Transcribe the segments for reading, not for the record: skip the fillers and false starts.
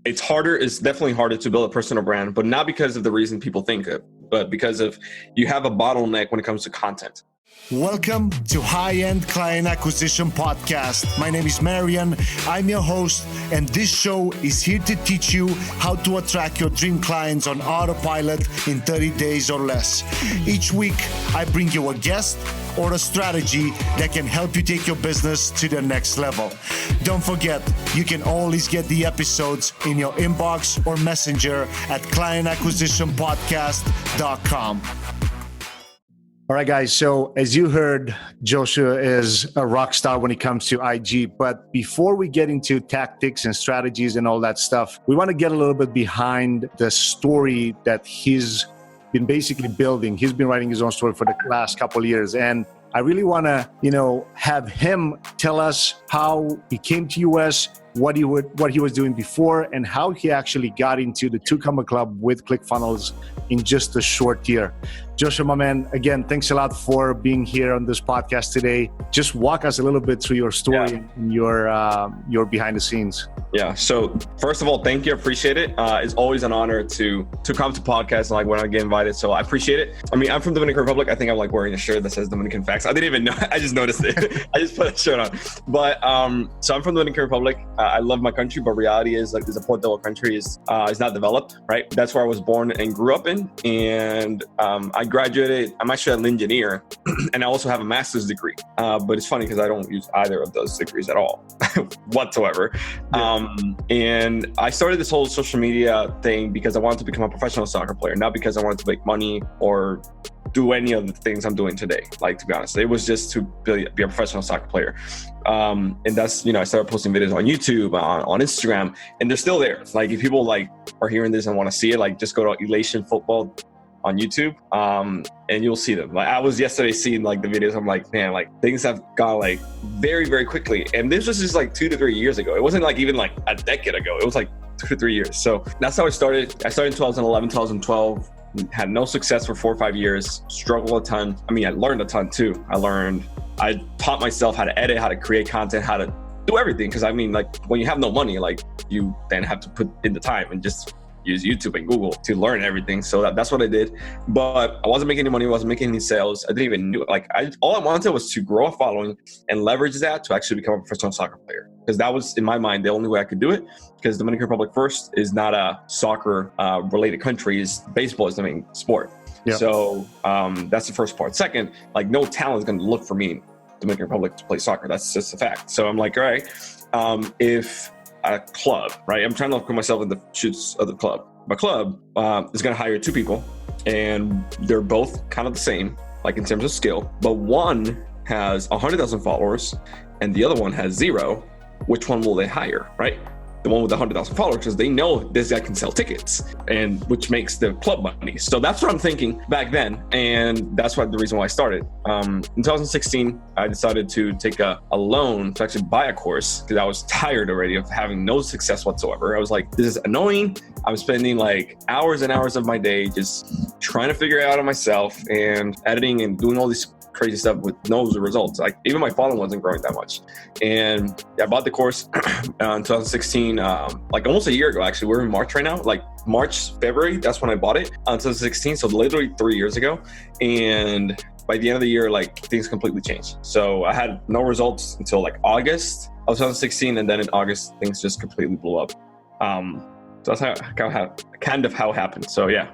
It's harder. It's definitely harder to build a personal brand, but not because of the reason people think it, but because of you have a bottleneck when it comes to content. Welcome to High-End Client Acquisition Podcast. My name is Marian. I'm your host, and this show is here to teach you how to attract your dream clients on autopilot in 30 days or less. Each week, I bring you a guest or a strategy that can help you take your business to the next level. Don't forget, you can always get the episodes in your inbox or messenger at clientacquisitionpodcast.com. All right, guys. So as you heard, Josue is a rock star when it comes to IG. But before we get into tactics and strategies and all that stuff, we want to get a little bit behind the story that he's been basically building. He's been writing his own story for the last couple of years. And I really want to, have him tell us how he came to US, what he was doing before, and how he actually got into the Two-Comma Club with ClickFunnels in just a short year. Josue, my man, again, thanks a lot for being here on this podcast today. Just walk us a little bit through your story and your behind the scenes. Yeah. So first of all, thank you. I appreciate it. It's always an honor to come to podcasts and when I get invited. So I appreciate it. I mean, I'm from Dominican Republic. I think I'm wearing a shirt that says Dominican Facts. I didn't even know. I just noticed it. I just put a shirt on. But so I'm from Dominican Republic. I love my country, but reality is the Portugal country is not developed, right? That's where I was born and grew up in. And I graduated. I'm actually an engineer, and I also have a master's degree. But it's funny because I don't use either of those degrees at all, whatsoever. Yeah. And I started this whole social media thing because I wanted to become a professional soccer player, not because I wanted to make money or do any of the things I'm doing today. To be honest, it was just to be a professional soccer player. And that's, I started posting videos on YouTube, on Instagram, and they're still there. If people are hearing this and want to see it, just go to Elation Football on YouTube, and you'll see them. I was yesterday seeing the videos. I'm man, things have gone very, very quickly. And this was just 2 to 3 years ago. It wasn't even a decade ago. It was 2 to 3 years. So that's how I started. I started in 2011, 2012. Had no success for 4 or 5 years. Struggled a ton. I mean, I learned a ton too. I taught myself how to edit, how to create content, how to do everything. Because when you have no money, you then have to put in the time and just use YouTube and Google to learn everything. So that's what I did. But I wasn't making any money. I wasn't making any sales. I didn't even know. All I wanted was to grow a following and leverage that to actually become a professional soccer player. Because that was, in my mind, the only way I could do it. Because Dominican Republic first is not a soccer related country. Baseball is the main sport. Yep. So that's the first part. Second, no talent is going to look for me in Dominican Republic to play soccer. That's just a fact. So I'm all right, if a club, right? I'm trying to put myself in the shoes of the club. My club is going to hire 2 people, and they're both kind of the same, in terms of skill. But one has 100,000 followers, and the other one has 0. Which one will they hire, right? The one with 100,000 followers, because they know this guy can sell tickets, and which makes the club money. So that's what I'm thinking back then, and that's the reason why I started. In 2016, I decided to take a loan to actually buy a course because I was tired already of having no success whatsoever. I was this is annoying. I'm spending hours and hours of my day just trying to figure it out on myself and editing and doing all these crazy stuff with no results. Even my following wasn't growing that much. And I bought the course in 2016, almost a year ago, actually. We're in March right now, March, February. That's when I bought it, 2016. So literally 3 years ago. And by the end of the year, things completely changed. So I had no results until August of 2016. And then in August, things just completely blew up. So that's kind of how it happened. So yeah,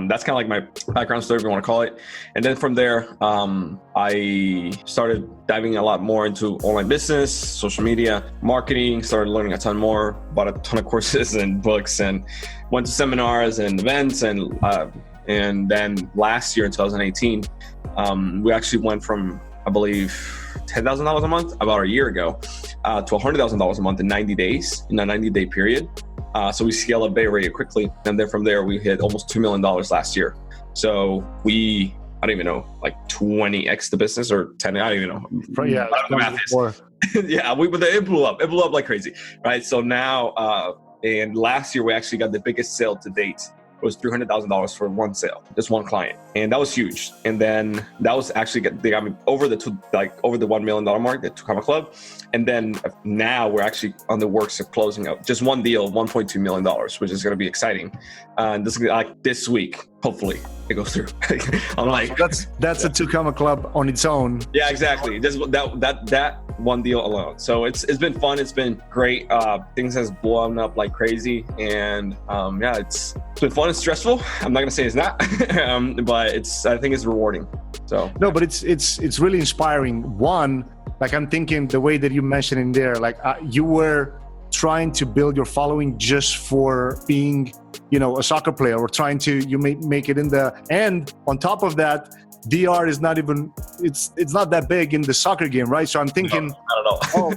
that's kind of my background story, if you want to call it. And then from there, I started diving a lot more into online business, social media, marketing, started learning a ton more, bought a ton of courses and books, and went to seminars and events. And then last year in 2018, we actually went from, I believe, $10,000 a month about a year ago to $100,000 a month in 90 days, in a 90-day period. So we scaled up very, very quickly. And then from there, we hit almost $2 million last year. So I don't even know, 20x the business or 10, I don't even know. Yeah, the math is. Yeah, but it blew up. It blew up like crazy, right? So now, and last year, we actually got the biggest sale to date it was $300,000 for one sale, just one client, and that was huge. And then that was actually they got me over the $1 million mark, the Tucama Club. And then now we're actually on the works of closing out just one deal, $1.2 million, which is going to be exciting. And this is like this week, hopefully it goes through. I'm like, that's a Tucama Club on its own. Yeah, exactly. Just that one deal alone. So it's been fun. It's been great. Things has blown up like crazy, and yeah, it's been fun and stressful. I'm not gonna say it's not, but I think it's rewarding. So no, but it's really inspiring. One, like I'm thinking the way that you mentioned in there, like you were trying to build your following just for being, a soccer player, or trying to make it in the, and on top of that, DR is not even, it's not that big in the soccer game, right? So I'm thinking, no, not at all.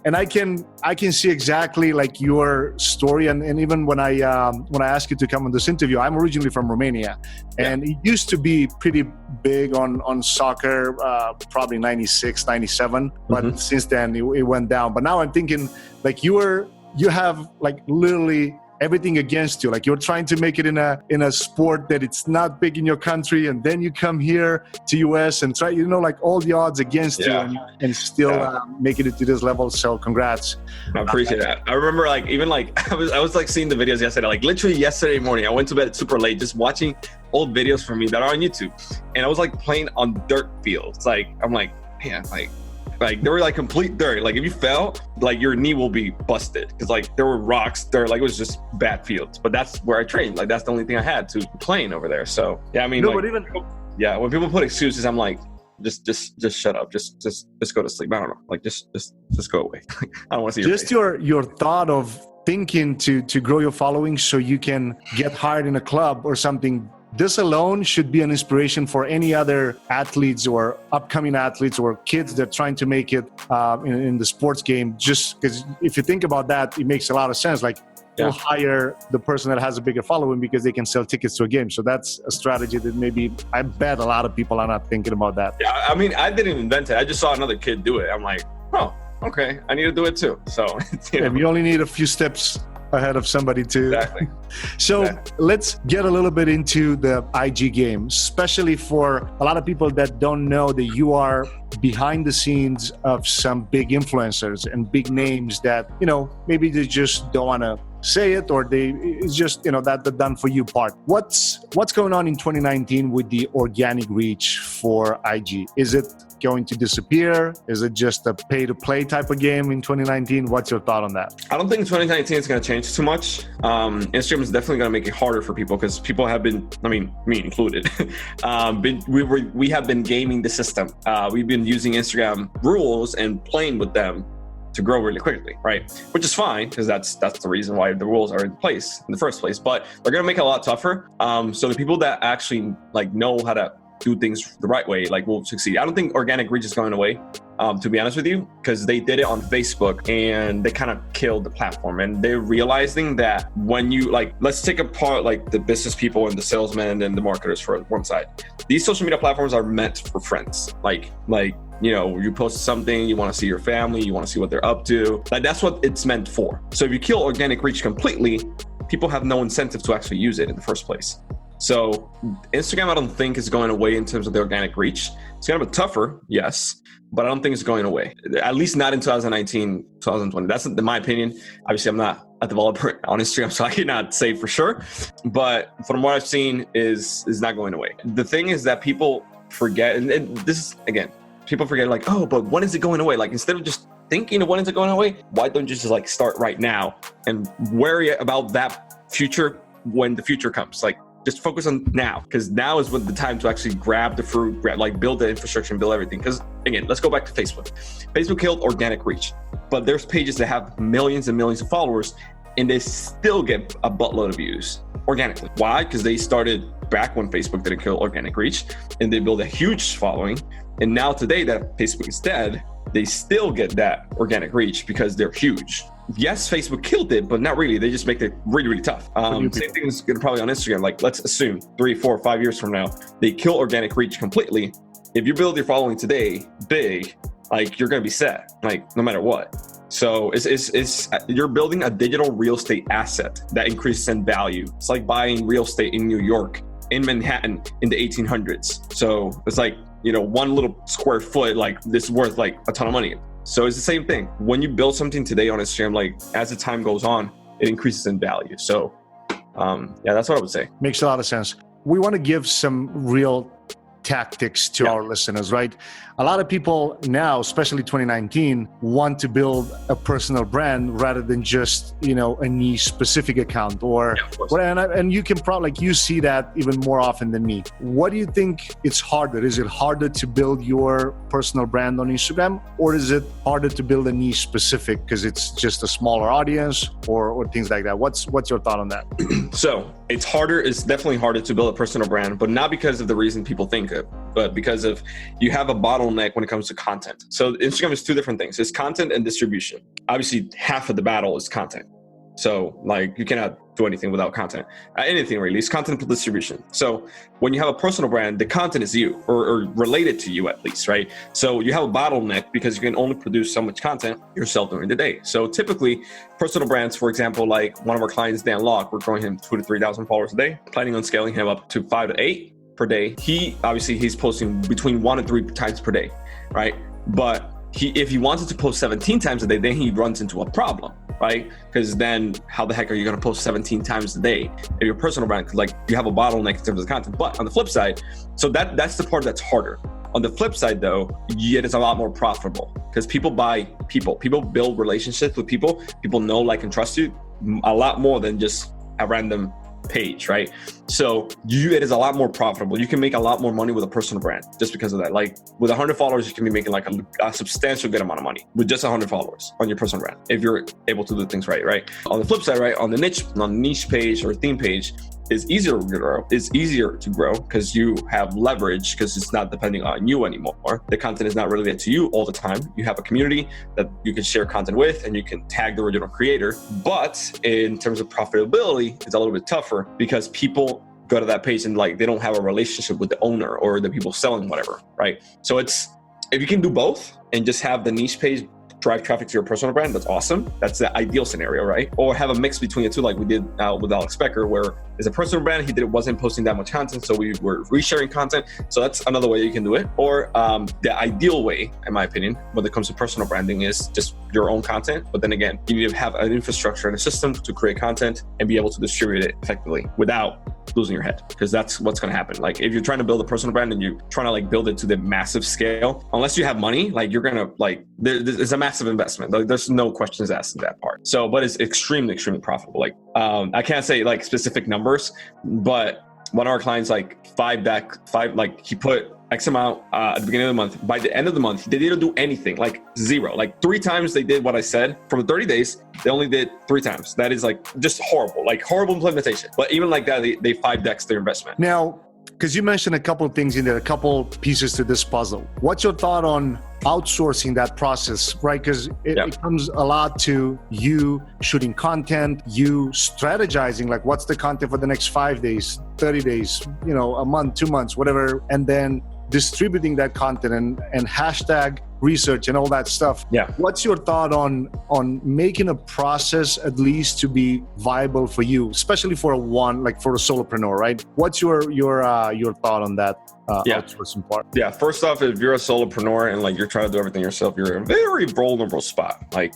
and I can see exactly like your story, and even when I asked you to come on this interview, I'm originally from Romania, and it used to be pretty big on soccer, probably 96, 97, but since then it went down. But now I'm thinking like you have like literally everything against you. Like you're trying to make it in a sport that it's not big in your country, and then you come here to US and try, like all the odds against you, and still making it to this level. So congrats. I appreciate that. I remember I was like seeing the videos yesterday, like literally yesterday morning. I went to bed super late just watching old videos from me that are on YouTube, and I was like playing on dirt fields. Like I'm like, man, like they were like complete dirt. Like if you fell, like your knee will be busted, because like there were rocks there. Like it was just bad fields. But that's where I trained. Like that's the only thing I had to playing over there. So yeah, I mean, no, but even when people put excuses, I'm like, just shut up. Just go to sleep. I don't know. Like just go away. I don't want to see just your thought of thinking to grow your following so you can get hired in a club or something. This alone should be an inspiration for any other athletes or upcoming athletes or kids that are trying to make it in the sports game. Just because if you think about that, it makes a lot of sense. Like you'll hire the person that has a bigger following because they can sell tickets to a game. So that's a strategy that maybe I bet a lot of people are not thinking about that. Yeah, I mean, I didn't invent it. I just saw another kid do it. I'm like, oh, okay, I need to do it too. So you only need a few steps ahead of somebody too. Exactly. So let's get a little bit into the IG game, especially for a lot of people that don't know that you are behind the scenes of some big influencers and big names that, maybe they just don't want to say it, or it's just, that the done for you part. What's going on in 2019 with the organic reach for IG? Is it going to disappear? Is it just a pay to play type of game in 2019? What's your thought on that? I don't think 2019 is going to change too much. Instagram is definitely going to make it harder for people, because people have been, I mean, me included, we have been gaming the system. We've been using Instagram rules and playing with them to grow really quickly, right? Which is fine, because that's the reason why the rules are in place in the first place. But they're going to make it a lot tougher. So the people that actually know how to do things the right way, will succeed. I don't think organic reach is going away, to be honest with you, because they did it on Facebook and they kind of killed the platform. And they're realizing that when you let's take apart the business people and the salesmen and the marketers for one side. These social media platforms are meant for friends. You post something, you want to see your family, you want to see what they're up to. That's what it's meant for. So if you kill organic reach completely, people have no incentive to actually use it in the first place. So Instagram, I don't think is going away in terms of the organic reach. It's going to be tougher, yes, but I don't think it's going away. At least not in 2019, 2020. That's in my opinion. Obviously, I'm not a developer on Instagram, so I cannot say for sure. But from what I've seen, is not going away. The thing is that people forget, and this is, again, people forget but when is it going away? Instead of just thinking of when is it going away, why don't you just start right now and worry about that future when the future comes? Just focus on now, because now is when the time to actually grab the fruit, build the infrastructure and build everything. Because again, let's go back to Facebook. Facebook killed organic reach, but there's pages that have millions and millions of followers and they still get a buttload of views organically. Why? Because they started back when Facebook didn't kill organic reach, and they built a huge following. And now today that Facebook is dead, they still get that organic reach because they're huge. Yes, Facebook killed it, but not really. They just make it really, really tough. Same thing is going to probably on Instagram. Let's assume 3, 4, 5 years from now, they kill organic reach completely. If you build your following today big, you're going to be set, no matter what. So it's you're building a digital real estate asset that increases in value. It's like buying real estate in New York, in Manhattan in the 1800s. So it's like, one little square foot, like this is worth like a ton of money. So it's the same thing. When you build something today on Instagram, like as the time goes on, it increases in value. So that's what I would say. Makes a lot of sense. We want to give some real tactics to our listeners, right? A lot of people now, especially 2019, want to build a personal brand rather than just, a niche specific account or and you can probably, you see that even more often than me. What do you think it's harder? Is it harder to build your personal brand on Instagram, or is it harder to build a niche specific because it's just a smaller audience or things like that? What's your thought on that? So it's definitely harder to build a personal brand, but not because of the reason people think it, but because of you have a bottleneck when it comes to content. So Instagram is two different things. It's content and distribution. Obviously, half of the battle is content. So like you cannot do anything without content. Anything really, it's content plus distribution. So when you have a personal brand, the content is you or related to you at least, right? So you have a bottleneck because you can only produce so much content yourself during the day. So typically personal brands, for example, like one of our clients, Dan Locke, we're growing him 2,000 to 3,000 followers a day, planning on scaling him up to 5 to 8 per day. He's posting between 1 and 3 times per day, right? But if he wanted to post 17 times a day, then he runs into a problem, right? Because then how the heck are you going to post 17 times a day if your personal brand? Because like you have a bottleneck in terms of content. But on the flip side, so that's the part that's harder. On the flip side though, it is a lot more profitable because people buy people. People build relationships with people. People know, like, and trust you a lot more than just a random page, right? So it is a lot more profitable. You can make a lot more money with a personal brand just because of that. Like with 100 followers, you can be making like a substantial good amount of money with just 100 followers on your personal brand if you're able to do things right? On the flip side, right, on the niche page or theme page, is easier to grow because you have leverage because it's not depending on you anymore. The content is not related to you all the time. You have a community that you can share content with and you can tag the original creator. But in terms of profitability, it's a little bit tougher because people go to that page and like they don't have a relationship with the owner or the people selling whatever, right? So if you can do both and just have the niche page drive traffic to your personal brand, that's awesome. That's the ideal scenario, right? Or have a mix between the two, like we did with Alex Becker, where it's a personal brand. He wasn't posting that much content, so we were resharing content. So that's another way you can do it. Or the ideal way, in my opinion, when it comes to personal branding, is just your own content. But then again, you need to have an infrastructure and a system to create content and be able to distribute it effectively without losing your head, because that's what's going to happen. Like if you're trying to build a personal brand and you're trying to like build it to the massive scale, unless you have money, like you're going to like, there's a massive investment. Like there's no questions asked in that part. So, but it's extremely profitable. Like I can't say like specific numbers, but one of our clients, like like he put X amount at the beginning of the month. By the end of the month, they didn't do anything, like zero. Like 3 times they did what I said. From the 30 days, they only did 3 times. That is like just horrible implementation. But even like that, they 5x their investment. Now, because you mentioned a couple of things in there, a couple pieces to this puzzle. What's your thought on outsourcing that process, right? Because it comes a lot to you shooting content, you strategizing, like what's the content for the next 5 days, 30 days, a month, 2 months, whatever, and then distributing that content and hashtag research and all that stuff. Yeah. What's your thought on making a process at least to be viable for you, especially for a solopreneur, right? What's your thought on that outsourcing part? Yeah. First off, if you're a solopreneur and like you're trying to do everything yourself, you're in a very vulnerable spot. Like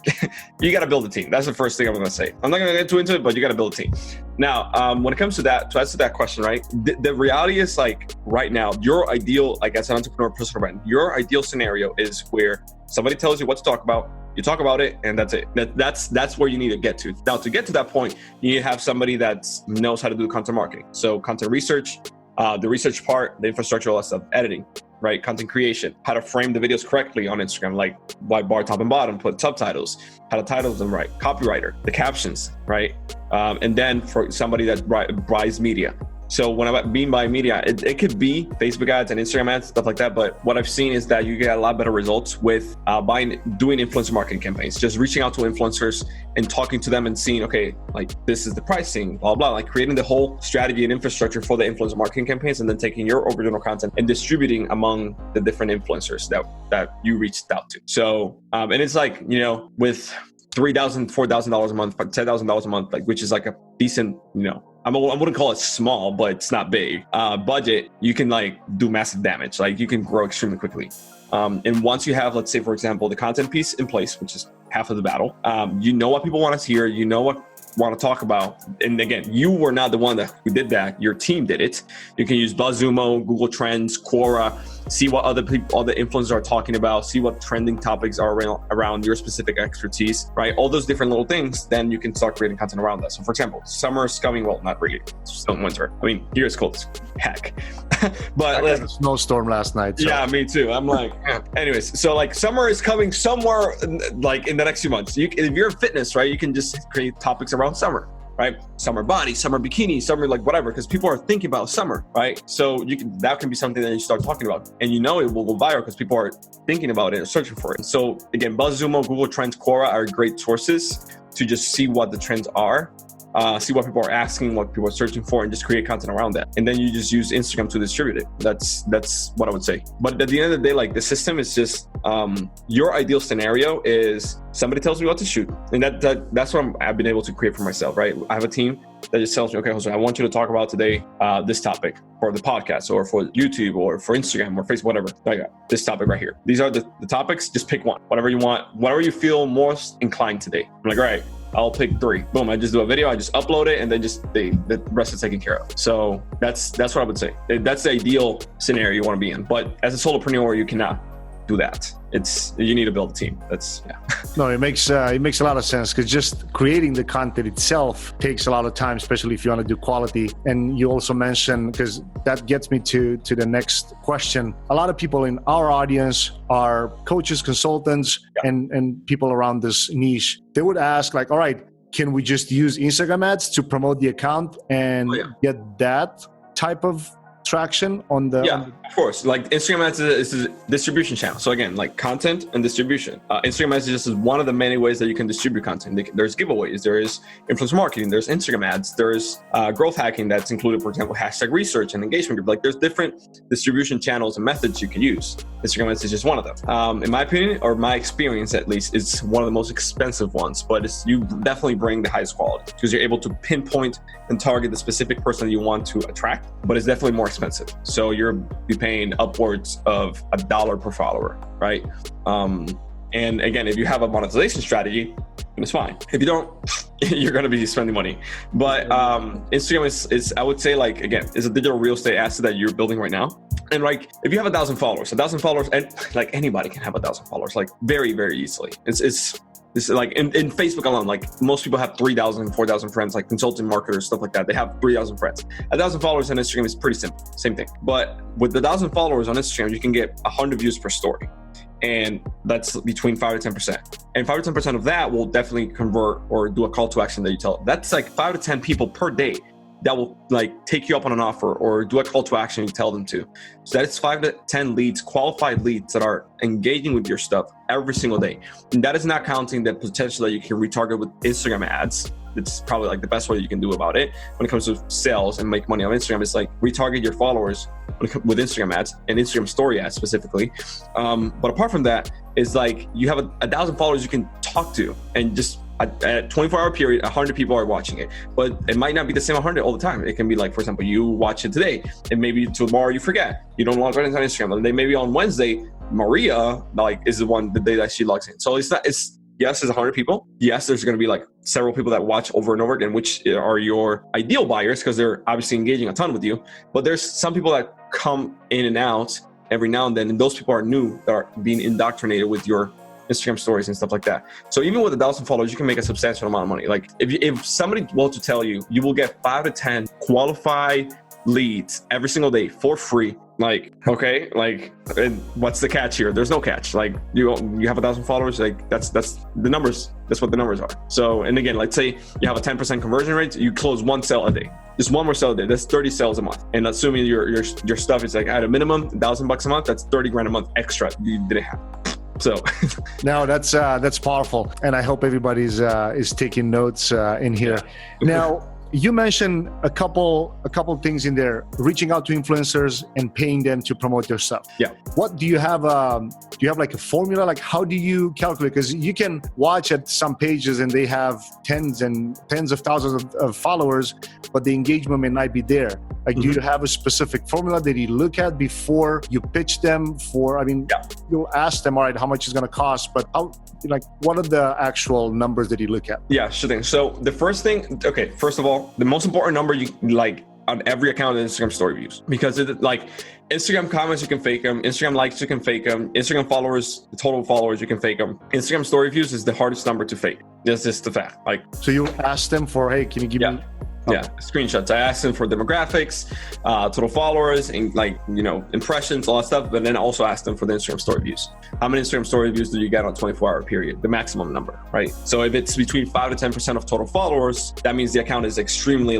you got to build a team. That's the first thing I'm going to say. I'm not going to get too into it, but you got to build a team. Now, when it comes to that, to answer that question, right? The reality is like right now, your ideal, like as an entrepreneur, personal brand, your ideal scenario is where somebody tells you what to talk about, you talk about it, and that's it. That's where you need to get to. Now, to get to that point, you need to have somebody that knows how to do content marketing. So content research, the research part, the infrastructure, all that stuff, editing, right? Content creation, how to frame the videos correctly on Instagram, like white bar, top and bottom, put subtitles, how to title them right, copywriter, the captions, right? And then for somebody that buys media. So when I mean by media, it could be Facebook ads and Instagram ads, stuff like that. But what I've seen is that you get a lot better results with doing influencer marketing campaigns, just reaching out to influencers and talking to them and seeing, okay, like this is the pricing, blah, blah, like creating the whole strategy and infrastructure for the influencer marketing campaigns, and then taking your original content and distributing among the different influencers that you reached out to. So, and it's like, you know, with $3,000, $4,000 a month, $10,000 a month, like, which is like a decent, you know, I wouldn't call it small, but it's not big. Budget, you can like do massive damage. Like you can grow extremely quickly. And once you have, let's say, for example, the content piece in place, which is half of the battle, you know what people want to hear, you know what want to talk about. And again, you were not the one who did that. Your team did it. You can use BuzzSumo, Google Trends, Quora, see what other influencers are talking about, see what trending topics are around your specific expertise, right? All those different little things, then you can start creating content around that. So for example, summer is coming, well, not really, it's still winter. I mean, here it's cold as heck. But I had a snowstorm last night. So. Yeah, me too. I'm like, anyways, so like summer is coming somewhere like in the next few months. If you're in fitness, right, you can just create topics around summer, right? Summer body, summer bikini, summer like whatever, because people are thinking about summer, right? So that can be something that you start talking about, and you know it will go viral because people are thinking about it or searching for it. So again, BuzzSumo, Google Trends, Quora are great sources to just see what the trends are. See what people are asking, what people are searching for, and just create content around that. And then you just use Instagram to distribute it. That's what I would say. But at the end of the day, like the system is just your ideal scenario is somebody tells me what to shoot, and that's what I've been able to create for myself. Right? I have a team that just tells me, okay, Jose, I want you to talk about today this topic for the podcast, or for YouTube, or for Instagram, or Facebook, whatever. Like this topic right here. These are the topics. Just pick one, whatever you want, whatever you feel most inclined today. I'm like, all right, I'll pick 3. Boom, I just do a video, I just upload it, and then just the rest is taken care of. So that's what I would say. That's the ideal scenario you want to be in. But as a solopreneur, you cannot do that. You need to build a team. No, it makes a lot of sense, because just creating the content itself takes a lot of time, especially if you want to do quality. And you also mentioned, because that gets me to the next question. A lot of people in our audience are coaches, consultants, and people around this niche. They would ask like, all right, can we just use Instagram ads to promote the account and get that type of traction on the of course. Like Instagram ads is a distribution channel. So again, like content and distribution. Instagram ads is just one of the many ways that you can distribute content. There's giveaways, there is influencer marketing, there's Instagram ads, there's growth hacking that's included, for example, hashtag research and engagement group. Like there's different distribution channels and methods you can use. Instagram ads is just one of them. In my opinion, or my experience at least, it's one of the most expensive ones, but you definitely bring the highest quality because you're able to pinpoint and target the specific person you want to attract, but it's definitely more expensive. So you're paying upwards of $1 per follower, right? And again, if you have a monetization strategy, it's fine. If you don't, you're going to be spending money. But Instagram is, I would say, like, again, is a digital real estate asset that you're building right now. And like, if you have 1,000 followers, and like anybody can have 1,000 followers, like very, very easily. It's like in Facebook alone, like most people have 3,000, 4,000 friends, like consulting marketers, stuff like that. They have 3,000 friends. 1,000 followers on Instagram is pretty simple, same thing. But with the 1,000 followers on Instagram, you can get 100 views per story. And that's between 5 to 10%. And 5 to 10% of that will definitely convert or do a call to action that you tell. That's like 5 to 10 people per day that will like take you up on an offer or do a call to action you tell them to. So that's 5 to 10 leads, qualified leads that are engaging with your stuff every single day. And that is not counting the potential that you can retarget with Instagram ads. It's probably like the best way you can do about it when it comes to sales and make money on Instagram. Is like retarget your followers with Instagram ads and Instagram story ads specifically. But apart from that, is like you have 1,000 followers you can talk to, and just at 24-hour period, 100 people are watching it. But it might not be the same 100 all the time. It can be like, for example, you watch it today, and maybe tomorrow you forget. You don't log in on Instagram, and then maybe on Wednesday, Maria is the day that she logs in. So yes, there's 100 people. Yes, there's going to be like several people that watch over and over again, which are your ideal buyers because they're obviously engaging a ton with you. But there's some people that come in and out every now and then, and those people are new, that are being indoctrinated with your Instagram stories and stuff like that. So even with 1,000 followers, you can make a substantial amount of money. Like if somebody were to tell you, you will get 5 to 10 qualified leads every single day for free. Like, okay, like, and what's the catch here? There's no catch. Like you have 1,000 followers, like that's the numbers. That's what the numbers are. So, and again, let's say you have a 10% conversion rate, you close 1 sale a day. Just one more sale a day. That's 30 sales a month. And assuming your stuff is like at a minimum $1,000 a month, that's 30 grand a month extra you didn't have. So no, that's powerful, and I hope everybody's is taking notes in here. Now, you mentioned a couple things in there: reaching out to influencers and paying them to promote their stuff. Yeah. What do you have? Do you have like a formula? Like, how do you calculate? Because you can watch at some pages and they have tens of thousands of followers, but the engagement may not be there. Like, do you have a specific formula that you look at before you pitch them for? I mean, you'll ask them, all right, how much is going to cost? But what are the actual numbers that you look at? Yeah, sure thing. So the first thing, okay, first of all, the most important number you like on every account is Instagram story views, because like Instagram comments, you can fake them. Instagram likes, you can fake them. Instagram followers, the total followers, you can fake them. Instagram story views is the hardest number to fake. That's just the fact. Like, so you ask them for, hey, can you give me? Yeah, screenshots. I asked them for demographics, total followers, and impressions, all that stuff. But then also asked them for the Instagram story views. How many Instagram story views do you get on a 24-hour period? The maximum number, right? So if it's between 5 to 10% of total followers, that means the account is extremely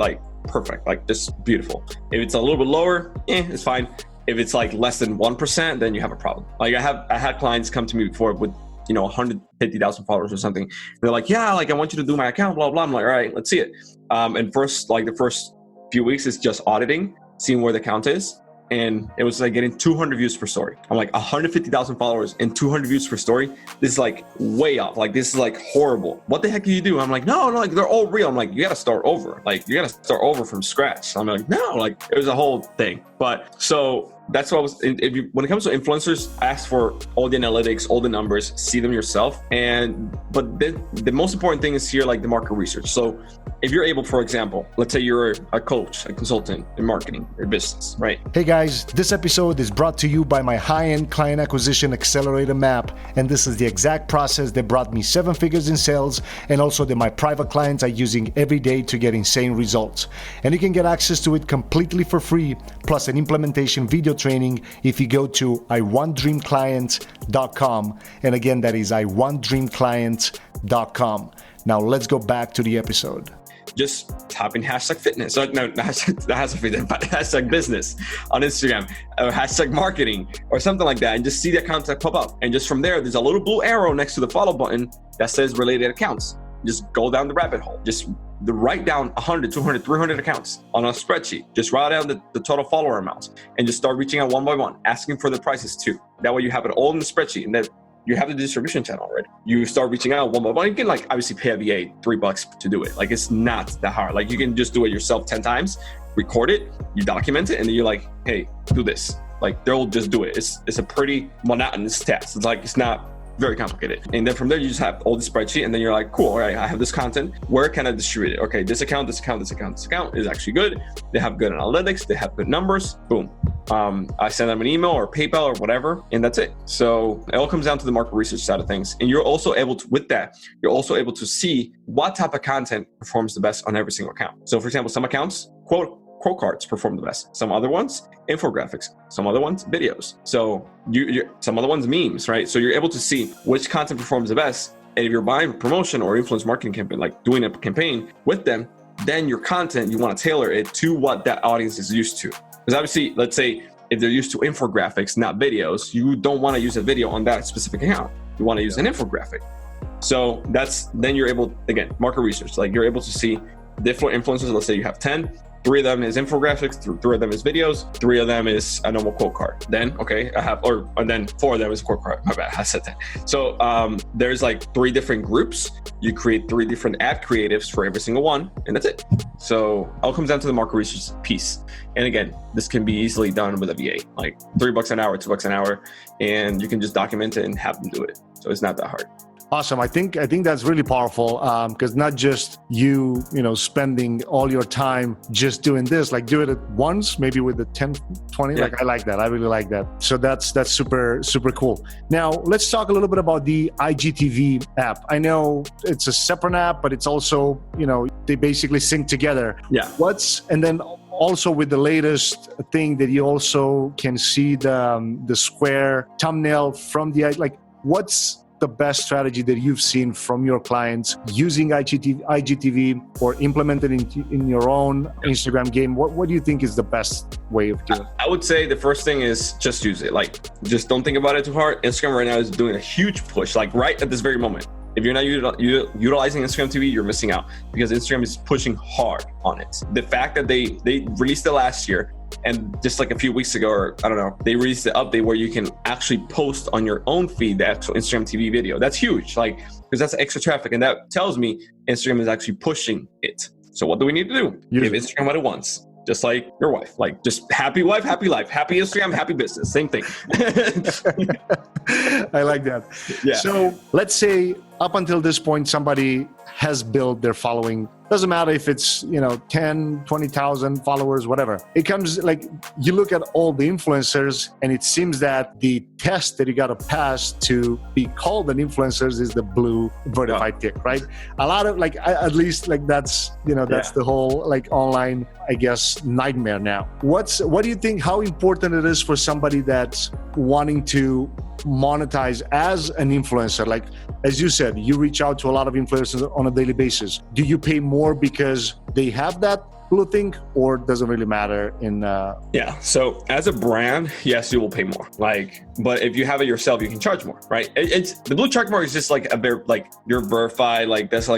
perfect, just beautiful. If it's a little bit lower, it's fine. If it's less than 1%, then you have a problem. I had clients come to me before with 150,000 followers or something. They're like, yeah, I want you to do my account, blah, blah. I'm like, all right, let's see it. And first, the first few weeks is just auditing, seeing where the account is. And it was getting 200 views per story. I'm like, 150,000 followers and 200 views per story. This is way off. This is horrible. What the heck do you do? I'm like, no, they're all real. I'm like, you got to start over. You got to start over from scratch. I'm like, no, it was a whole thing. But so that's what I was, when it comes to influencers, ask for all the analytics, all the numbers, see them yourself. But the most important thing is here, the market research. So if you're able, for example, let's say you're a coach, a consultant in marketing or business, right? Hey guys, this episode is brought to you by my high-end client acquisition accelerator map. And this is the exact process that brought me 7 figures in sales, and also that my private clients are using every day to get insane results. And you can get access to it completely for free, plus an implementation video training if you go to iwantdreamclients.com. And again, that is iwantdreamclients.com. Now let's go back to the episode. Just type in hashtag fitness. No, not hashtag fitness, but hashtag business on Instagram, or hashtag marketing, or something like that, and just see the accounts that pop up. And just from there, there's a little blue arrow next to the follow button that says related accounts. Just go down the rabbit hole. Just write down 100, 200, 300 accounts on a spreadsheet. Just write down the total follower amounts and just start reaching out one by one, asking for the prices too. That way you have it all in the spreadsheet, and then you have the distribution channel already. You start reaching out one by one. You can obviously pay a VA $3 to do it. It's not that hard. You can just do it yourself 10 times, record it, you document it, and then you're like, hey, do this. They'll just do it. It's a pretty monotonous task. It's not very complicated. And then from there, you just have all the spreadsheet, and then you're like, cool, all right, I have this content. Where can I distribute it? Okay, this account is actually good. They have good analytics. They have good numbers. Boom. I send them an email or PayPal or whatever, and that's it. So it all comes down to the market research side of things. And you're also able to, with that, you're also able to see what type of content performs the best on every single account. So for example, some accounts, quote cards perform the best. Some other ones, infographics. Some other ones, videos. So some other ones, memes, right? So you're able to see which content performs the best. And if you're buying promotion or influence marketing campaign, doing a campaign with them, then your content, you want to tailor it to what that audience is used to. Because obviously, let's say if they're used to infographics, not videos, you don't want to use a video on that specific account. You want to use an infographic. So then you're able, again, market research, you're able to see different influencers. Let's say you have 10. 3 of them is infographics, 3 of them is videos, 3 of them is a normal quote card. Then, okay, and then 4 of them is quote card. My bad, I said that. So there's 3 different groups. You create 3 different ad creatives for every single one, and that's it. So it all comes down to the market research piece. And again, this can be easily done with a VA, $3 an hour, $2 an hour, and you can just document it and have them do it. So it's not that hard. Awesome. I think that's really powerful, because not just you spending all your time just doing this, do it at once, maybe with the 10, 20. Yeah. I like that. I really like that. So that's super, super cool. Now let's talk a little bit about the IGTV app. I know it's a separate app, but it's also, they basically sync together. Yeah. And then also with the latest thing that you also can see the square thumbnail from the, what's the best strategy that you've seen from your clients using IGTV or implemented in your own Instagram game? What do you think is the best way of doing it? I would say the first thing is just use it. Like, just don't think about it too hard. Instagram right now is doing a huge push, like right at this very moment. If you're not utilizing Instagram TV, you're missing out, because Instagram is pushing hard on it. The fact that they released it last year, and just like a few weeks ago, or I don't know, they released the update where you can actually post on your own feed the actual Instagram TV video. That's huge, like, because that's extra traffic, and that tells me Instagram is actually pushing it. So what do we need to do? Give Instagram what it wants. Just like your wife, like just happy wife, happy life, happy Instagram, happy business, same thing. I like that. Yeah. So let's say up until this point, somebody has built their following. Doesn't matter if it's, 10, 20,000 followers, whatever. It comes like you look at all the influencers, and it seems that the test that you got to pass to be called an influencer is the blue verified tick, right? A lot of at least that's, that's the whole online, I guess, nightmare now. What do you think, how important it is for somebody that's wanting to monetize as an influencer? Like, as you said, you reach out to a lot of influencers on a daily basis. Do you pay more because they have that blue thing, or does it really matter Yeah, so as a brand, yes, you will pay more. But if you have it yourself, you can charge more, right? It's the blue check mark is just like you're verified, that's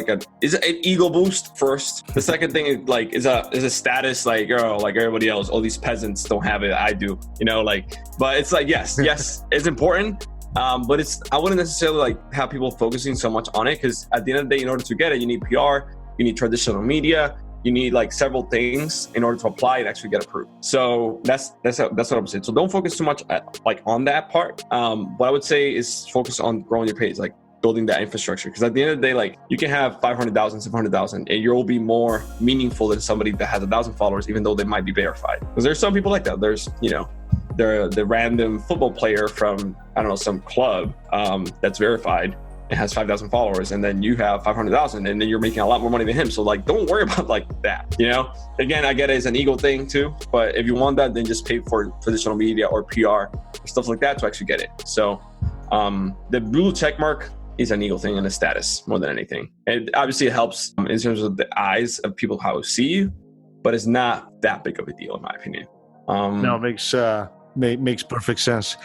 is an ego boost first. The second thing is a status, like everybody else. All these peasants don't have it, I do, but it's yes, it's important. But I wouldn't necessarily have people focusing so much on it, because at the end of the day, in order to get it, you need PR, you need traditional media, you need several things in order to apply and actually get approved. So that's what I would say. So don't focus too much on that part. What I would say is focus on growing your page, building that infrastructure. Because at the end of the day, you can have 500,000, 700,000, and you'll be more meaningful than somebody that has 1,000 followers, even though they might be verified. Because there's some people like that. There's they're the random football player from, I don't know, some club that's verified and has 5,000 followers, and then you have 500,000, and then you're making a lot more money than him. So don't worry about that. Again, I get it, it's an ego thing too, but if you want that, then just pay for traditional media or PR or stuff like that to actually get it. So the blue check mark is an ego thing and a status more than anything. And obviously it helps in terms of the eyes of people how to see you, but it's not that big of a deal in my opinion. No, makes perfect sense.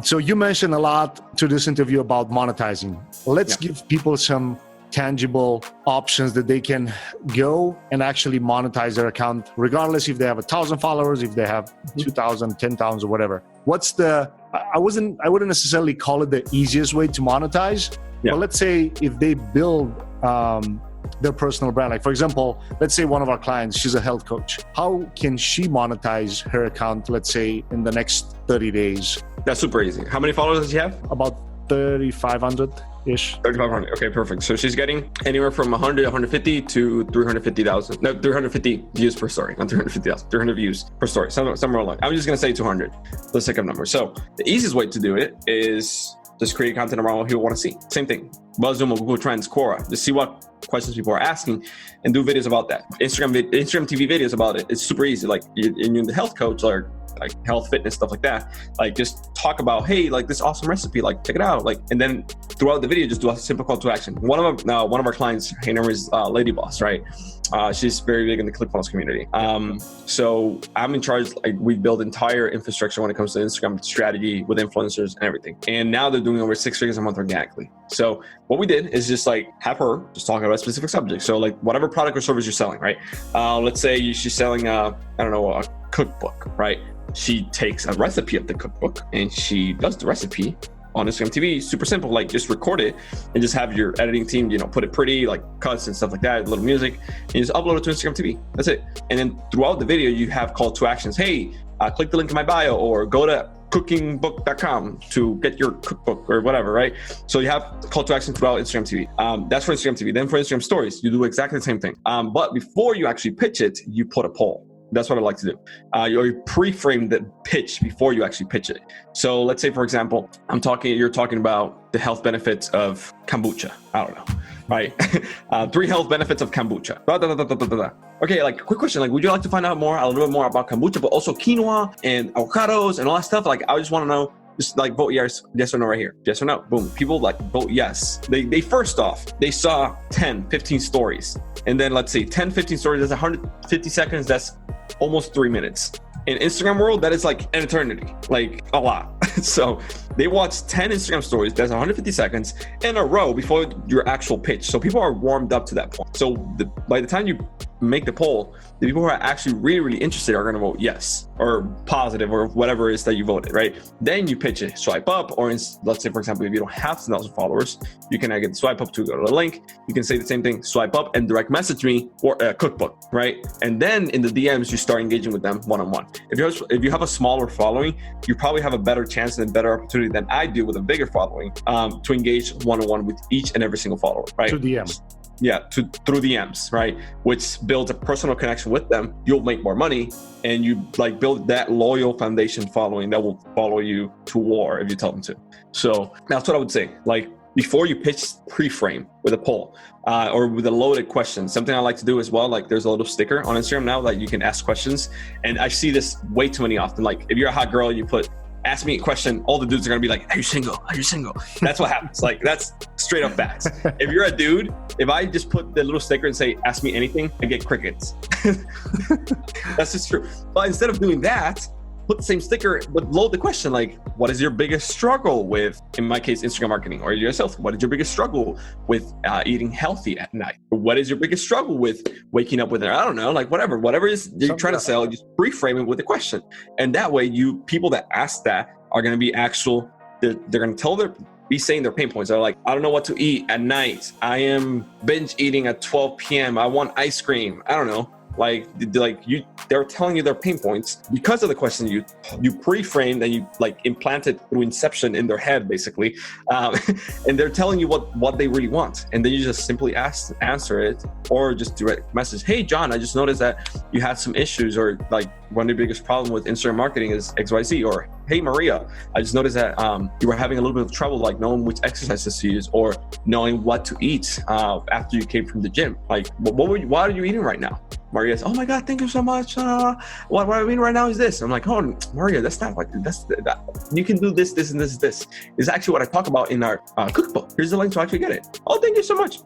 So you mentioned a lot to this interview about monetizing. Let's give people some tangible options that they can go and actually monetize their account, regardless if they have 1,000 followers, if they have 2,000, 10,000 or whatever. I wouldn't necessarily call it the easiest way to monetize, but let's say if they build their personal brand. Like, for example, let's say one of our clients, she's a health coach. How can she monetize her account, let's say, in the next 30 days? That's super easy. How many followers does she have? About 3,500-ish. 3,500. Okay, perfect. So she's getting anywhere from 100, 150 to 350,000. No, 350 views per story, not 350,000. 300 views per story, somewhere along. I'm just going to say 200 for the sake of numbers. So the easiest way to do it is just create content around what people want to see. Same thing. BuzzZoom or Google Trends, Quora. Just see what questions people are asking and do videos about that. Instagram TV videos about it. It's super easy. You're the health coach or health fitness stuff like that. Just talk about, hey, this awesome recipe. Check it out. And then throughout the video, just do a simple call to action. One of our clients, her name is Lady Boss, right? She's very big in the ClickFunnels community. So I'm in charge. We build entire infrastructure when it comes to Instagram strategy with influencers and everything. And now they're doing over 6 figures a month organically. So what we did is just have her just talk about a specific subject. So whatever product or service you're selling, right? Let's say she's selling a cookbook, right? She takes a recipe of the cookbook and she does the recipe on Instagram TV. Super simple, just record it and just have your editing team, put it pretty, cuts and stuff like that, a little music, and just upload it to Instagram TV. That's it. And then throughout the video, you have call to actions. Hey, click the link in my bio, or go to cookingbook.com to get your cookbook or whatever, right? So you have call to action throughout Instagram TV. That's for Instagram TV. Then for Instagram stories, you do exactly the same thing. But before you actually pitch it, you put a poll. That's what I like to do. You pre-frame the pitch before you actually pitch it. So let's say, for example, you're talking about the health benefits of kombucha. I don't know, right? 3 health benefits of kombucha. Okay, quick question. Would you like to find out a little bit more about kombucha, but also quinoa and avocados and all that stuff? I just want to know just like vote yes or no right here. Yes or no. Boom. People like vote yes. They first off, they saw 10, 15 stories. And then let's see, 10, 15 stories, that's 150 seconds. That's almost 3 minutes. In Instagram world, that is like an eternity, like a lot. So they watch 10 Instagram stories, that's 150 seconds in a row before your actual pitch. So people are warmed up to that point. So by the time you make the poll, the people who are actually really, really interested are going to vote yes or positive or whatever it is that you voted, right? Then you pitch it, swipe up, or let's say, for example, if you don't have 10,000 followers, you can again swipe up to go to the link. You can say the same thing, swipe up and direct message me or a cookbook, right? And then in the DMs, you start engaging with them one-on-one. If you have a smaller following, you probably have a better chance and a better opportunity than I do with a bigger following to engage one-on-one with each and every single follower, right? To DMs. Yeah, through DMs, right? Which builds a personal connection with them. You'll make more money, and you like build that loyal foundation following that will follow you to war if you tell them to. So that's what I would say. Like before you pitch, pre-frame with a poll or with a loaded question. Something I like to do as well. Like there's a little sticker on Instagram now that you can ask questions, and I see this way too many often. Like if you're a hot girl and you put ask me a question, all the dudes are gonna be like, are you single? Are you single? That's what happens. Like that's straight up facts. If you're a dude, if I just put the little sticker and say, ask me anything, I get crickets. That's just true. But instead of doing that, put the same sticker, but load the question like, what is your biggest struggle with, in my case, Instagram marketing, or yourself? What is your biggest struggle with eating healthy at night? Or what is your biggest struggle with waking up with I don't know, like whatever it is you're trying to sell, just reframe it with a question. And that way people that ask that are going to be they're going to be saying their pain points. They're like, I don't know what to eat at night. I am binge eating at 12 p.m. I want ice cream. I don't know. They're telling you their pain points because of the question you pre-framed and you like implanted through inception in their head, basically, and they're telling you what they really want, and then you just simply answer it, or just direct message. Hey, John, I just noticed that you had some issues, or like one of the biggest problem with Instagram marketing is XYZ, or hey, Maria, I just noticed that you were having a little bit of trouble like knowing which exercises to use or knowing what to eat after you came from the gym. Like, what are you eating right now? Maria says, oh my God, thank you so much. What I'm eating right now is this. I'm like, oh, Maria, that's not like that. You can do this, this, and this, this. It's actually what I talk about in our cookbook. Here's the link to actually get it. Oh, thank you so much.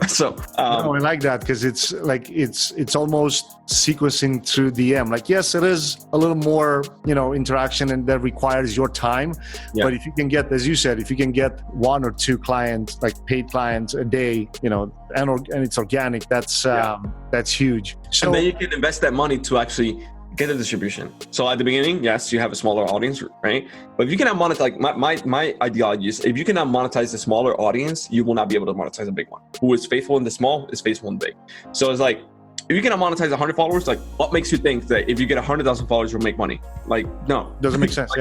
So no, I like that because it's like it's almost sequencing through DM. Like, yes, it is a little more interaction, and that requires your time. Yeah. But if you can get, as you said, if you can get 1 or 2 clients, like paid clients a day, and it's organic, that's huge. So, and then you can invest that money to actually get the distribution. So at the beginning, yes, you have a smaller audience, right? But if you cannot monetize, like my ideology is, if you cannot monetize the smaller audience, you will not be able to monetize a big one. Who is faithful in the small is faithful in the big. So it's like, if you cannot monetize 100 followers, like what makes you think that if you get 100,000 followers, you'll make money? Like, no. Doesn't make sense,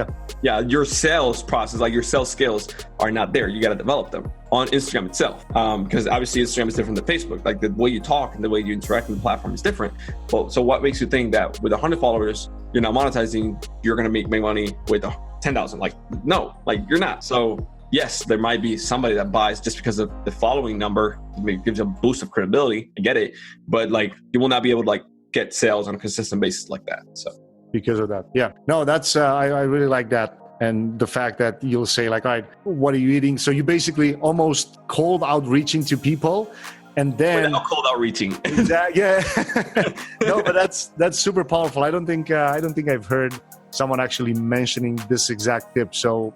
Yeah, your sales process, like your sales skills are not there. You got to develop them on Instagram itself. Because obviously Instagram is different than Facebook. Like the way you talk and the way you interact with the platform is different. Well, so what makes you think that with 100 followers, you're not monetizing, you're going to make money with 10,000? Like, no, like you're not. So yes, there might be somebody that buys just because of the following number. It gives you a boost of credibility. I get it. But like, you will not be able to like get sales on a consistent basis like that. So because of that. Yeah, no, that's, I really like that. And the fact that you'll say like, all right, what are you eating? So you basically almost cold outreaching to people, and then without cold outreaching. Yeah. No, but that's super powerful. I don't think I've heard someone actually mentioning this exact tip. So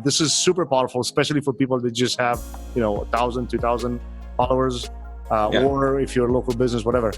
this is super powerful, especially for people that just have 1,000, 2,000 followers, or if you're a local business, whatever.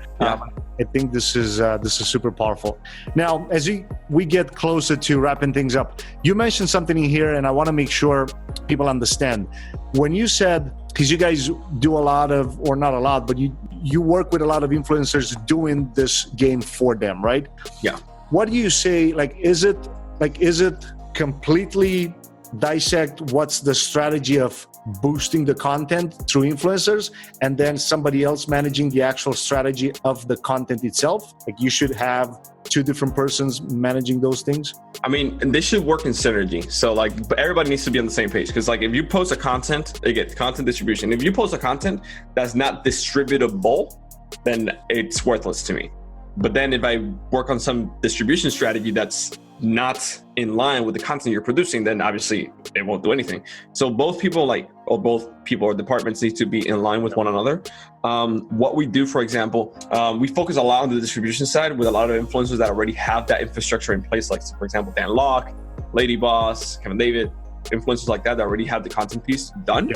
I think this is super powerful. Now, as we get closer to wrapping things up, you mentioned something in here, and I want to make sure people understand. When you said, because you guys do a lot of, or not a lot, but you work with a lot of influencers doing this game for them, right? Yeah. What do you say? Like, is it completely dissect what's the strategy of boosting the content through influencers, and then somebody else managing the actual strategy of the content itself? Like, you should have 2 different persons managing those things? I mean, and they should work in synergy. So like, but everybody needs to be on the same page. Because like, if you post a content, again, content distribution. If you post a content that's not distributable, then it's worthless to me. But then if I work on some distribution strategy that's not in line with the content you're producing, then obviously it won't do anything. So both people or departments need to be in line with one another. What we do, for example, we focus a lot on the distribution side with a lot of influencers that already have that infrastructure in place. Like, for example, Dan Locke, Lady Boss, Kevin David, influencers like that already have the content piece done.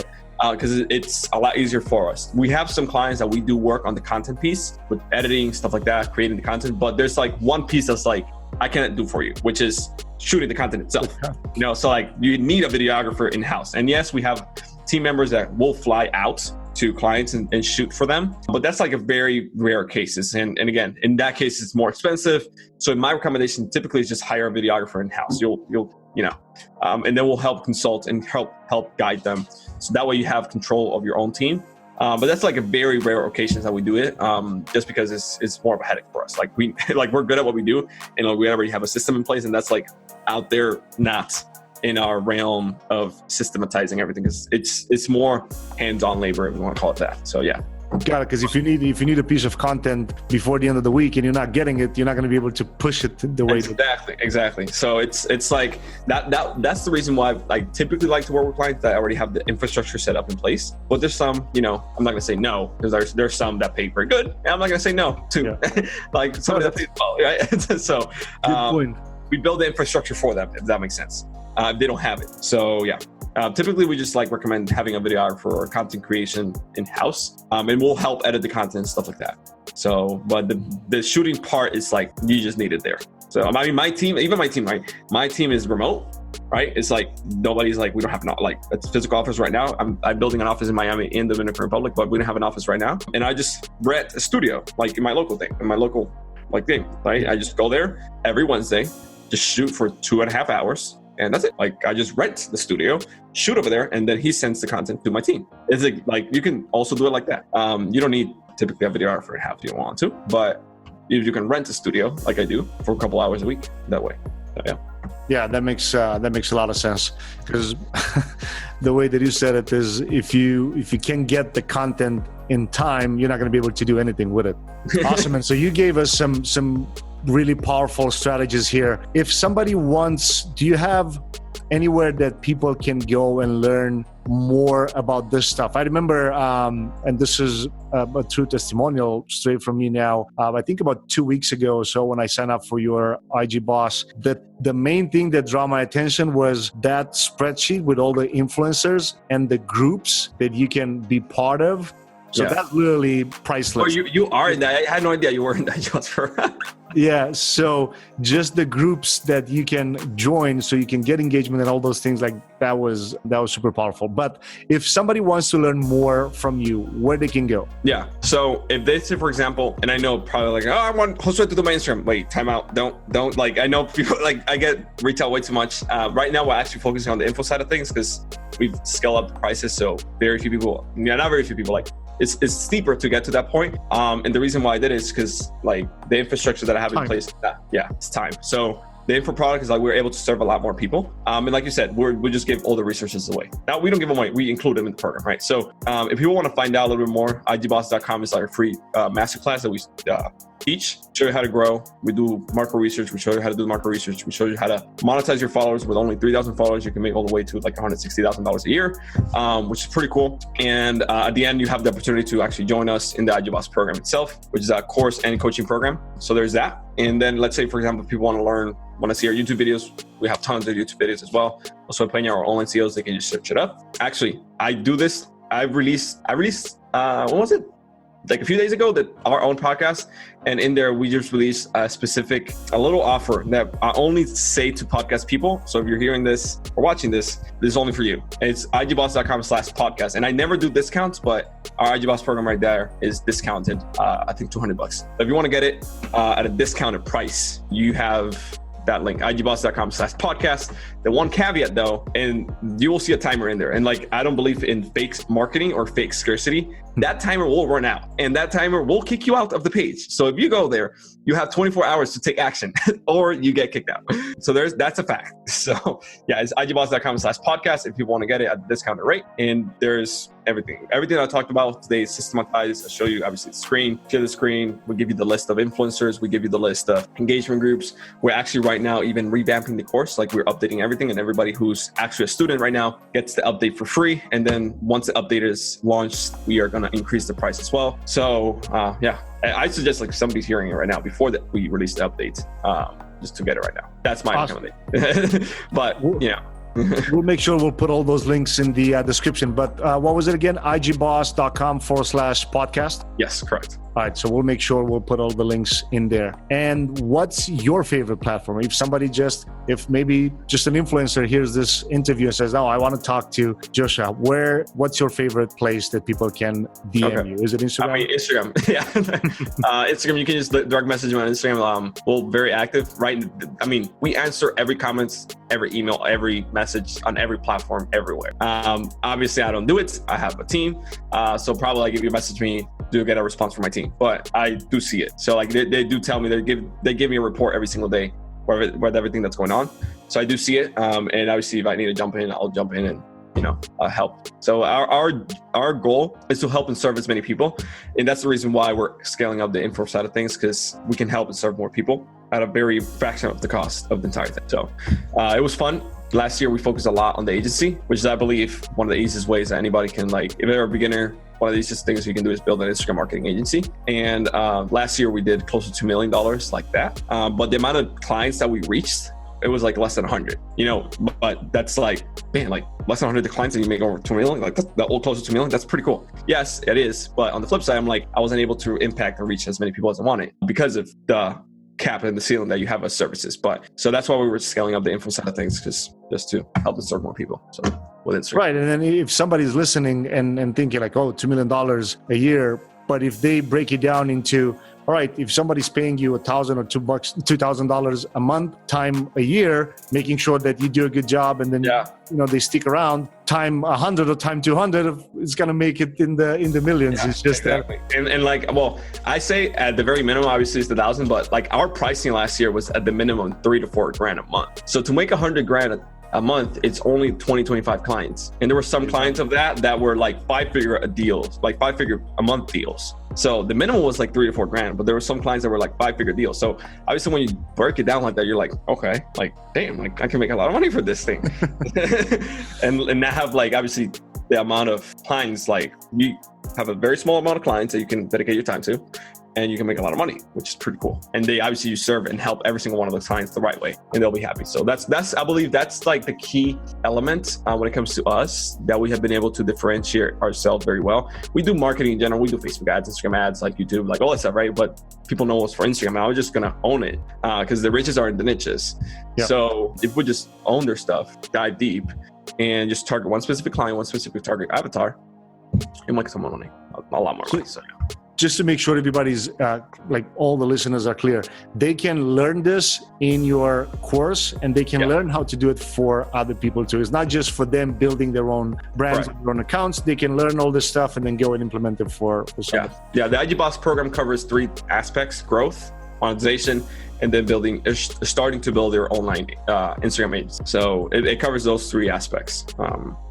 Because it's a lot easier for us. We have some clients that we do work on the content piece with editing, stuff like that, creating the content, but there's like one piece that's like, I cannot do for you, which is shooting the content itself. So like you need a videographer in-house. And yes, we have team members that will fly out to clients and shoot for them, but that's like a very rare cases. And again, in that case, it's more expensive. So my recommendation typically is just hire a videographer in-house. And then we'll help consult and help guide them. So that way you have control of your own team. But that's like a very rare occasions that we do it, just because it's more of a headache for us. Like we're good at what we do, and we already have a system in place, and that's like out there, not in our realm of systematizing everything. It's more hands-on labor, if you want to call it that. So yeah. Got it. Because if you need a piece of content before the end of the week and you're not getting it, you're not going to be able to push it the way. Exactly. So it's like that's the reason why I typically like to work with clients that already have the infrastructure set up in place. But there's some, I'm not going to say no, because there's some that pay very good, and I'm not going to say no too. Yeah. Like somebody that pays well, right? So good point. We build the infrastructure for them, if that makes sense. They don't have it. So yeah. Typically, we just like recommend having a videographer or content creation in-house, and we'll help edit the content and stuff like that. So, but the shooting part is like, you just need it there. So, I mean, my team, right? My team is remote, right? It's like, nobody's like, we don't have a physical office right now. I'm building an office in Miami in the Dominican Republic, but we don't have an office right now. And I just rent a studio, like in my local thing, thing, right? I just go there every Wednesday, just shoot for 2.5 hours. And that's it. Like, I just rent the studio, shoot over there, and then he sends the content to my team. It's like you can also do it like that. You don't need typically a videographer in half if you want to, but if you can rent a studio like I do for a couple hours a week that way. So, yeah. Yeah, that makes a lot of sense, because the way that you said it is, if you can get the content in time, you're not going to be able to do anything with it. Awesome. And so you gave us some really powerful strategies here. If somebody wants, do you have anywhere that people can go and learn more about this stuff? I remember, and this is a true testimonial straight from me now, I think about 2 weeks ago or so, when I signed up for your IG Boss, that the main thing that drew my attention was that spreadsheet with all the influencers and the groups that you can be part of. So that's literally priceless. Oh, you are in that. I had no idea you were in that, Jasper. Yeah, so just the groups that you can join so you can get engagement and all those things, like that was super powerful. But if somebody wants to learn more from you, where they can go? Yeah, so if they say, for example, and I know probably like, I want Josue to do my Instagram. Wait, time out. Don't like, I know people, like I get retail way too much. Right now we're actually focusing on the info side of things, because we've scaled up the prices. So very few people, not very few people, like it's steeper to get to that point. And the reason why I did it is because like the infrastructure that I have in place, it's time. So the info product is like, we're able to serve a lot more people. And like you said, we just give all the resources away. Now we don't give them away, we include them in the program, right? So if people want to find out a little bit more, igboss.com is our free masterclass that we teach, show you how to grow. We do market research. We show you how to do market research. We show you how to monetize your followers. With only 3,000 followers, you can make all the way to like $160,000 a year, which is pretty cool. And at the end, you have the opportunity to actually join us in the IG Boss program itself, which is a course and coaching program. So there's that. And then let's say, for example, if people want to see our YouTube videos, we have tons of YouTube videos as well. Josue Pena, our online CEOs, they can just search it up. Actually, I do this. I released, what was it? Like a few days ago, that our own podcast, and in there we just released a little offer that I only say to podcast people. So if you're hearing this or watching this, this is only for you. It's igboss.com/podcast. And I never do discounts, but our IG Boss program right there is discounted. I think $200. So if you want to get it at a discounted price, you have that link, igboss.com/podcast. The one caveat though, and you will see a timer in there. And like, I don't believe in fake marketing or fake scarcity. that timer will run out and that timer will kick you out of the page. So if you go there, you have 24 hours to take action or you get kicked out. So that's a fact. So yeah, it's igboss.com/podcast if people want to get it at a discounted rate. And there's everything I talked about today is systematized. I'll show you obviously the screen, share the screen. We give you the list of influencers. We give you the list of engagement groups. We're actually right now even revamping the course. Like we're updating everything, and everybody who's actually a student right now gets the update for free. And then once the update is launched, we are going to increase the price as well. So yeah, I suggest like somebody's hearing it right now before that we release the update, just to get it right now. That's my recommendation. But yeah. We'll make sure we'll put all those links in the description. But what was it again? igboss.com/podcast? Yes, correct. All right. So we'll make sure we'll put all the links in there. And what's your favorite platform? If maybe just an influencer hears this interview and says, oh, I want to talk to Joshua, what's your favorite place that people can DM you? Is it Instagram? I mean, Instagram. Yeah. Instagram, you can just direct message me on Instagram. We're very active, right? I mean, we answer every comments, every email, every message on every platform, everywhere. Obviously, I don't do it. I have a team. So probably like if you message me, do get a response from my team, but I do see it. So like they do tell me, they give me a report every single day with everything that's going on. So I do see it. And obviously if I need to jump in, I'll jump in and help. So our goal is to help and serve as many people. And that's the reason why we're scaling up the info side of things, because we can help and serve more people at a very fraction of the cost of the entire thing. So it was fun. Last year, we focused a lot on the agency, which is, I believe, one of the easiest ways that anybody can, like, if they're a beginner, one of the easiest things you can do is build an Instagram marketing agency. And last year, we did close to $2 million like that. But the amount of clients that we reached, it was like less than 100, but that's like, man, like less than 100 clients and you make over 2 million, like that all close to 2 million. That's pretty cool. Yes, it is. But on the flip side, I'm like, I wasn't able to impact and reach as many people as I wanted because of the cap and the ceiling that you have as services. But so that's why we were scaling up the info side of things, because just to help and serve more people. So with Instagram. Right. And then if somebody's listening and thinking like, oh, $2 million a year, but if they break it down into, all right, if somebody's paying you $1,000 or $2,000 a month, time a year, making sure that you do a good job, and then they stick around, time 100 or time 200, it's gonna make it in the millions. Yeah, it's just exactly. And like, well, I say at the very minimum, obviously it's the 1,000, but like our pricing last year was at the minimum $3,000 to $4,000 a month. So to make $100,000 a month, it's only 25 clients. And there were some clients of that were like 5-figure deals, like 5-figure a month deals. So the minimum was like $3,000 to $4,000, but there were some clients that were like 5-figure deals. So obviously when you break it down like that, you're like, okay, like, damn, like I can make a lot of money for this thing. and now have like, obviously the amount of clients, like you have a very small amount of clients that you can dedicate your time to, and you can make a lot of money, which is pretty cool. And they obviously you serve and help every single one of those clients the right way, and they'll be happy. So that's I believe that's like the key element when it comes to us, that we have been able to differentiate ourselves very well. We do marketing in general. We do Facebook ads, Instagram ads, like YouTube, like all that stuff, right? But people know us for Instagram. Now we're just gonna own it because the riches are in the niches. Yep. So if we just own their stuff, dive deep, and just target one specific client, one specific target avatar, and make some more money, a lot more money. So yeah. Just to make sure everybody's, like all the listeners are clear, they can learn this in your course, and they can learn how to do it for other people too. It's not just for them building their own brands, their own accounts. They can learn all this stuff and then go and implement it for somebody. Yeah, the IG Boss program covers 3 aspects: growth, monetization, and then starting to build your online Instagram agency. So it covers those 3 aspects.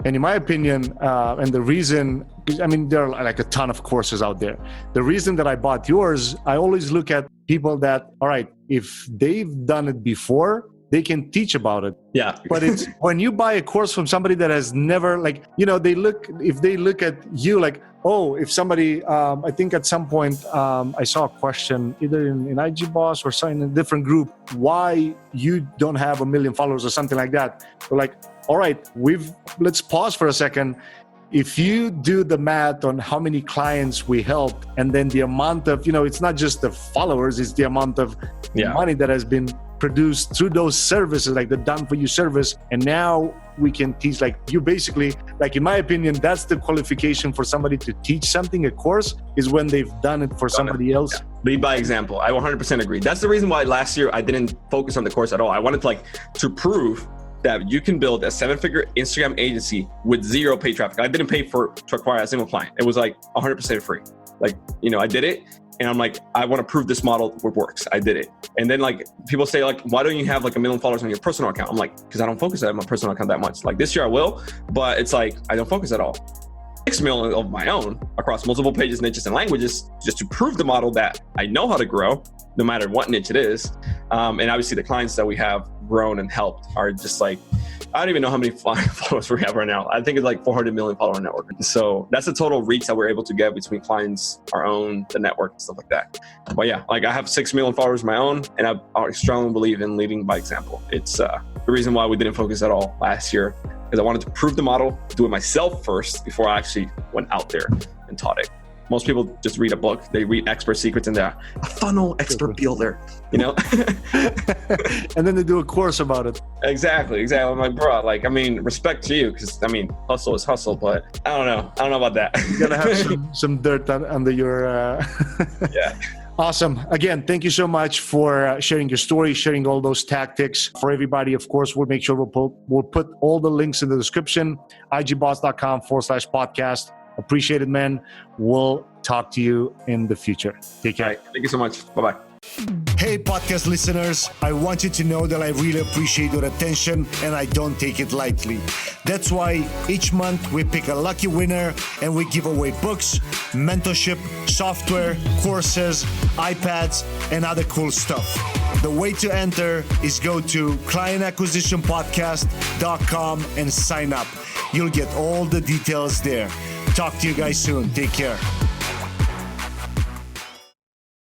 And in my opinion, and the reason, I mean, there are like a ton of courses out there. The reason that I bought yours, I always look at people that, all right, if they've done it before, they can teach about it. Yeah. But it's when you buy a course from somebody that has never, like, if they look at you like, oh, if somebody, I think at some point I saw a question either in IG Boss or in a different group, why you don't have 1 million followers or something like that. We're like, all right, let's pause for a second. If you do the math on how many clients we helped, and then the amount of, it's not just the followers, it's the amount of money that has been produced through those services, like the done for you service. And now we can teach, like, you basically, like, in my opinion, that's the qualification for somebody to teach something, a course, is when they've done it for somebody else. Yeah. Lead by example. I 100% agree. That's the reason why last year I didn't focus on the course at all. I wanted to prove that you can build a 7-figure Instagram agency with 0 paid traffic. I didn't pay to acquire a single client. It was like 100% free. Like, I did it. And I'm like, I want to prove this model works. I did it. And then like people say like, why don't you have like 1 million followers on your personal account? I'm like, because I don't focus on my personal account that much. Like this year I will, but it's like, I don't focus at all. 6 million of my own across multiple pages, niches, and languages, just to prove the model that I know how to grow, no matter what niche it is. And obviously the clients that we have grown and helped are just like, I don't even know how many followers we have right now. I think it's like 400 million follower network. So that's the total reach that we're able to get between clients, our own, the network, and stuff like that. But yeah, like I have 6 million followers of my own, and I strongly believe in leading by example. It's the reason why we didn't focus at all last year, because I wanted to prove the model, do it myself first before I actually went out there and taught it. Most people just read a book. They read expert secrets and they're a funnel expert builder, and then they do a course about it. Exactly. I'm like, bro, like, I mean, respect to you, because I mean, hustle is hustle, but I don't know about that. You gotta have some dirt under your. Yeah. Awesome. Again, thank you so much for sharing your story, sharing all those tactics. For everybody, of course, we'll make sure we'll put all the links in the description, igboss.com/podcast. Appreciate it, man. We'll talk to you in the future. Take care. All right. Thank you so much. Bye-bye. Hey, podcast listeners, I want you to know that I really appreciate your attention and I don't take it lightly. That's why each month we pick a lucky winner and we give away books, mentorship, software, courses, iPads, and other cool stuff. The way to enter is go to clientacquisitionpodcast.com and sign up. You'll get all the details there. Talk to you guys soon. Take care.